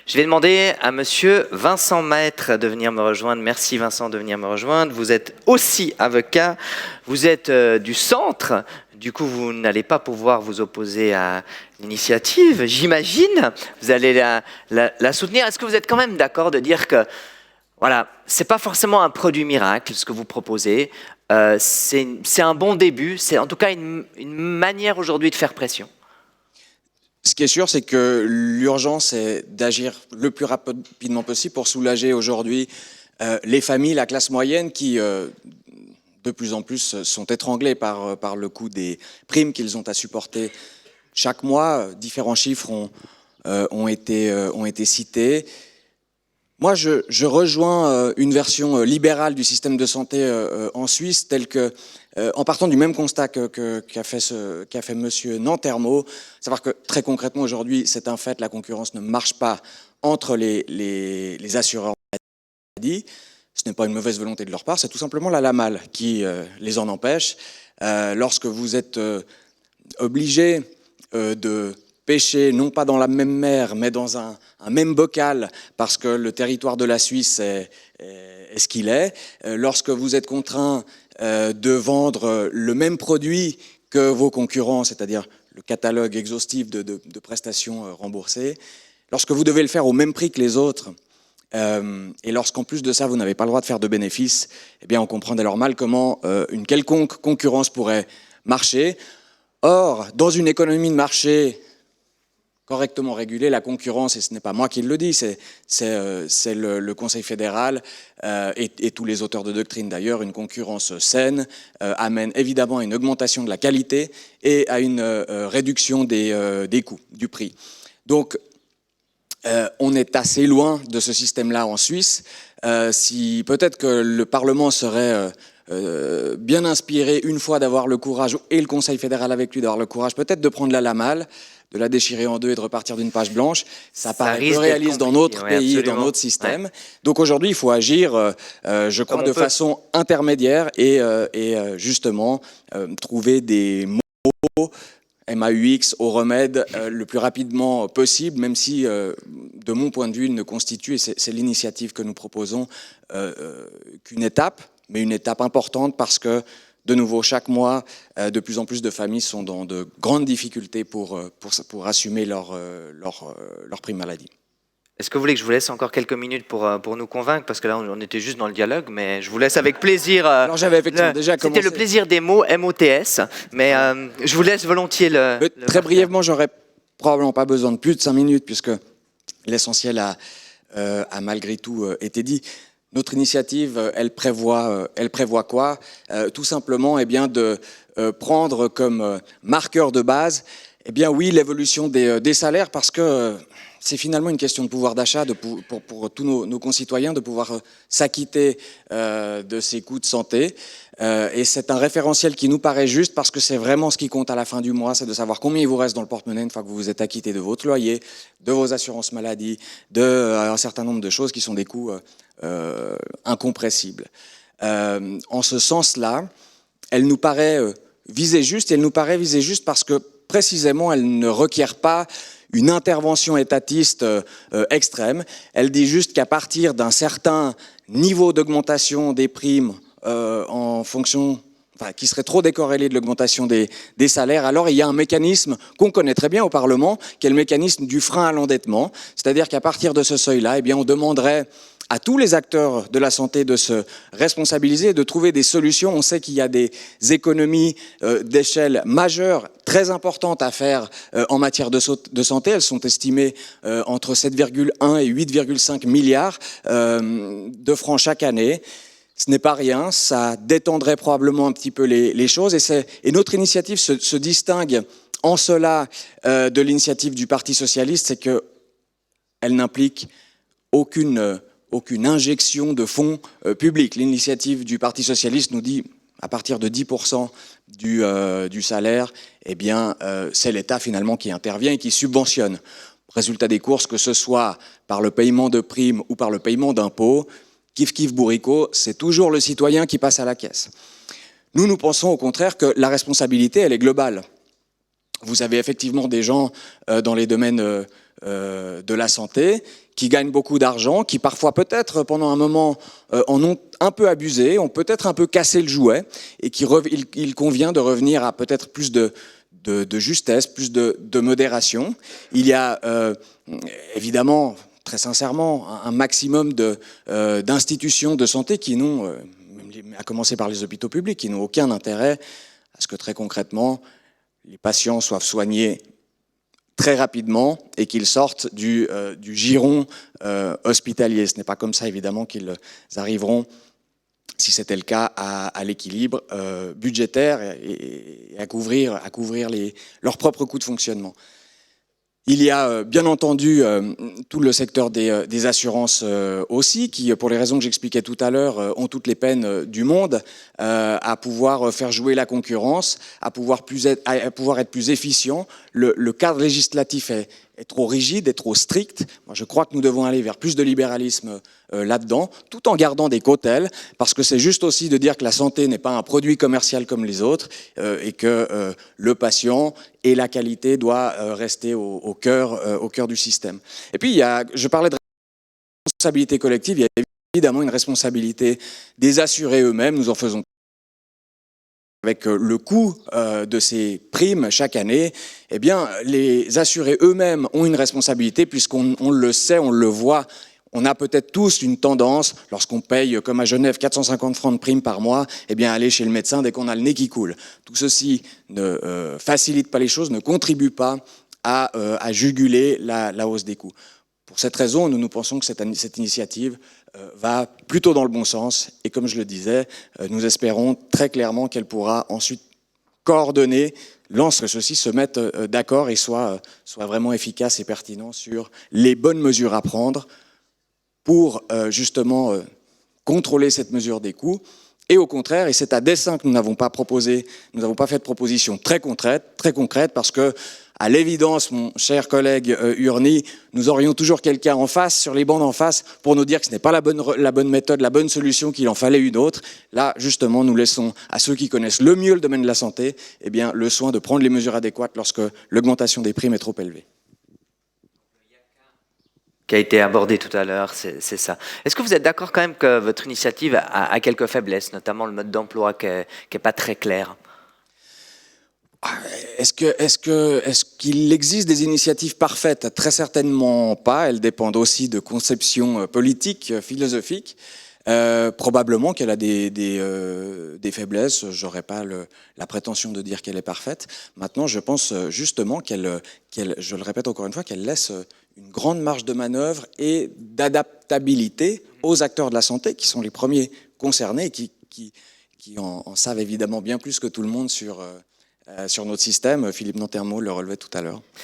Je vais demander à monsieur Vincent Maître de venir me rejoindre. Merci Vincent de venir me rejoindre. Vous êtes aussi avocat, vous êtes du centre, du coup vous n'allez pas pouvoir vous opposer à l'initiative, j'imagine. Vous allez la soutenir. Est-ce que vous êtes quand même d'accord de dire que, voilà, c'est pas forcément un produit miracle ce que vous proposez, c'est un bon début, c'est en tout cas une manière aujourd'hui de faire pression. Ce qui est sûr, c'est que l'urgence est d'agir le plus rapidement possible pour soulager aujourd'hui les familles, la classe moyenne qui, de plus en plus, sont étranglées par le coût des primes qu'ils ont à supporter chaque mois. Différents chiffres ont été cités. Moi, je rejoins une version libérale du système de santé en Suisse, telle que, en partant du même constat qu'a fait monsieur Nantermo, savoir que très concrètement aujourd'hui, c'est un fait, la concurrence ne marche pas entre les assureurs maladie. Ce n'est pas une mauvaise volonté de leur part, c'est tout simplement la LAMAL qui les en empêche. Lorsque vous êtes obligé de pêcher, non pas dans la même mer, mais dans un même bocal, parce que le territoire de la Suisse est ce qu'il est. Lorsque vous êtes contraint de vendre le même produit que vos concurrents, c'est-à-dire le catalogue exhaustif de prestations remboursées, lorsque vous devez le faire au même prix que les autres, et lorsqu'en plus de ça, vous n'avez pas le droit de faire de bénéfices, eh bien, on comprend dès lors mal comment une quelconque concurrence pourrait marcher. Or, dans une économie de marché correctement régulée, la concurrence, et ce n'est pas moi qui le dis, c'est le Conseil fédéral et tous les auteurs de doctrine d'ailleurs, une concurrence saine amène évidemment à une augmentation de la qualité et à une réduction des coûts, du prix. Donc, on est assez loin de ce système-là en Suisse. Si peut-être que le Parlement serait bien inspiré une fois d'avoir le courage, et le Conseil fédéral avec lui d'avoir le courage peut-être de prendre la LAMAL, de la déchirer en deux et de repartir d'une page blanche, ça paraît peu réaliste dans notre pays et dans notre système. Ouais. Donc aujourd'hui, il faut agir, je crois, de façon intermédiaire et justement trouver des mots MAUX au remède le plus rapidement possible, même si, de mon point de vue, il ne constitue, et c'est l'initiative que nous proposons, qu'une étape, mais une étape importante parce que, de nouveau, chaque mois, de plus en plus de familles sont dans de grandes difficultés pour assumer leur prime maladie. Est-ce que vous voulez que je vous laisse encore quelques minutes pour nous convaincre? Parce que là, on était juste dans le dialogue, mais je vous laisse avec plaisir. Alors j'avais effectivement déjà commencé. C'était le plaisir des mots, MOTS, mais je vous laisse volontiers très brièvement, j'aurais probablement pas besoin de plus de 5 minutes, puisque l'essentiel a malgré tout été dit. Notre initiative, elle prévoit quoi? Tout simplement, eh bien, de prendre comme marqueur de base, eh bien, oui, l'évolution des salaires, parce que c'est finalement une question de pouvoir d'achat pour tous nos concitoyens, de pouvoir s'acquitter de ces coûts de santé. Et c'est un référentiel qui nous paraît juste parce que c'est vraiment ce qui compte à la fin du mois, c'est de savoir combien il vous reste dans le porte-monnaie une fois que vous vous êtes acquitté de votre loyer, de vos assurances maladie, un certain nombre de choses qui sont des coûts incompressibles. En ce sens-là, elle nous paraît visée juste, et elle nous paraît visée juste parce que précisément elle ne requiert pas une intervention étatiste extrême. Elle dit juste qu'à partir d'un certain niveau d'augmentation des primes en fonction, qui serait trop décorrélé de l'augmentation des salaires, alors il y a un mécanisme qu'on connaît très bien au Parlement, qui est le mécanisme du frein à l'endettement. C'est-à-dire qu'à partir de ce seuil-là, eh bien, on demanderait à tous les acteurs de la santé de se responsabiliser, de trouver des solutions. On sait qu'il y a des économies d'échelle majeures, très importantes à faire en matière de santé. Elles sont estimées entre 7,1 et 8,5 milliards de francs chaque année. Ce n'est pas rien, ça détendrait probablement un petit peu les choses. Et notre initiative se distingue en cela de l'initiative du Parti socialiste, c'est qu'elle n'implique aucune injection de fonds publics. L'initiative du Parti socialiste nous dit, à partir de 10% du salaire, eh bien, c'est l'État finalement qui intervient et qui subventionne. Résultat des courses, que ce soit par le paiement de primes ou par le paiement d'impôts, kiff bourricot, c'est toujours le citoyen qui passe à la caisse. Nous pensons au contraire que la responsabilité, elle est globale. Vous avez effectivement des gens dans les domaines de la santé qui gagnent beaucoup d'argent, qui parfois peut-être pendant un moment en ont un peu abusé, ont peut-être un peu cassé le jouet, et il convient de revenir à peut-être plus de justesse, plus de modération. Il y a évidemment, très sincèrement, un maximum d'institutions de santé qui n'ont, à commencer par les hôpitaux publics, qui n'ont aucun intérêt à ce que très concrètement les patients soient soignés très rapidement et qu'ils sortent du giron hospitalier. Ce n'est pas comme ça, évidemment, qu'ils arriveront, si c'était le cas, à l'équilibre budgétaire et à couvrir leurs propres coûts de fonctionnement. Il y a bien entendu tout le secteur des assurances aussi, qui, pour les raisons que j'expliquais tout à l'heure, ont toutes les peines du monde à pouvoir faire jouer la concurrence, à pouvoir être plus efficient. Le cadre législatif est trop rigide, est trop strict. Moi, je crois que nous devons aller vers plus de libéralisme là-dedans, tout en gardant des cautèles, parce que c'est juste aussi de dire que la santé n'est pas un produit commercial comme les autres, et que le patient et la qualité doivent rester au cœur du système. Et puis, je parlais de responsabilité collective, il y a évidemment une responsabilité des assurés eux-mêmes. Nous en faisons avec le coût de ces primes chaque année. Eh bien, les assurés eux-mêmes ont une responsabilité, puisqu'on le sait, on le voit. On a peut-être tous une tendance, lorsqu'on paye, comme à Genève, 450 francs de prime par mois, eh bien, aller chez le médecin dès qu'on a le nez qui coule. Tout ceci ne facilite pas les choses, ne contribue pas à juguler la hausse des coûts. Pour cette raison, nous pensons que cette initiative va plutôt dans le bon sens. Et comme je le disais, nous espérons très clairement qu'elle pourra ensuite coordonner lorsque ceux-ci se mettent d'accord et soient vraiment efficaces et pertinents sur les bonnes mesures à prendre pour justement contrôler cette mesure des coûts. Et au contraire, et c'est à dessein que nous n'avons pas fait de proposition très concrète, parce que, à l'évidence, mon cher collègue Urny, nous aurions toujours quelqu'un en face, sur les bancs d'en face, pour nous dire que ce n'est pas la bonne méthode, la bonne solution, qu'il en fallait une autre. Là, justement, nous laissons à ceux qui connaissent le mieux le domaine de la santé, eh bien, le soin de prendre les mesures adéquates lorsque l'augmentation des primes est trop élevée. Qui a été abordé tout à l'heure, c'est ça. Est-ce que vous êtes d'accord quand même que votre initiative a quelques faiblesses, notamment le mode d'emploi qui est pas très clair? Est-ce qu'il existe des initiatives parfaites? Très certainement pas. Elles dépendent aussi de conceptions politiques, philosophiques. Probablement qu'elle a des faiblesses. J'aurais pas la prétention de dire qu'elle est parfaite. Maintenant, je pense justement je le répète encore une fois, qu'elle laisse une grande marge de manœuvre et d'adaptabilité aux acteurs de la santé, qui sont les premiers concernés et qui en savent évidemment bien plus que tout le monde sur notre système. Philippe Nantermo le relevait tout à l'heure.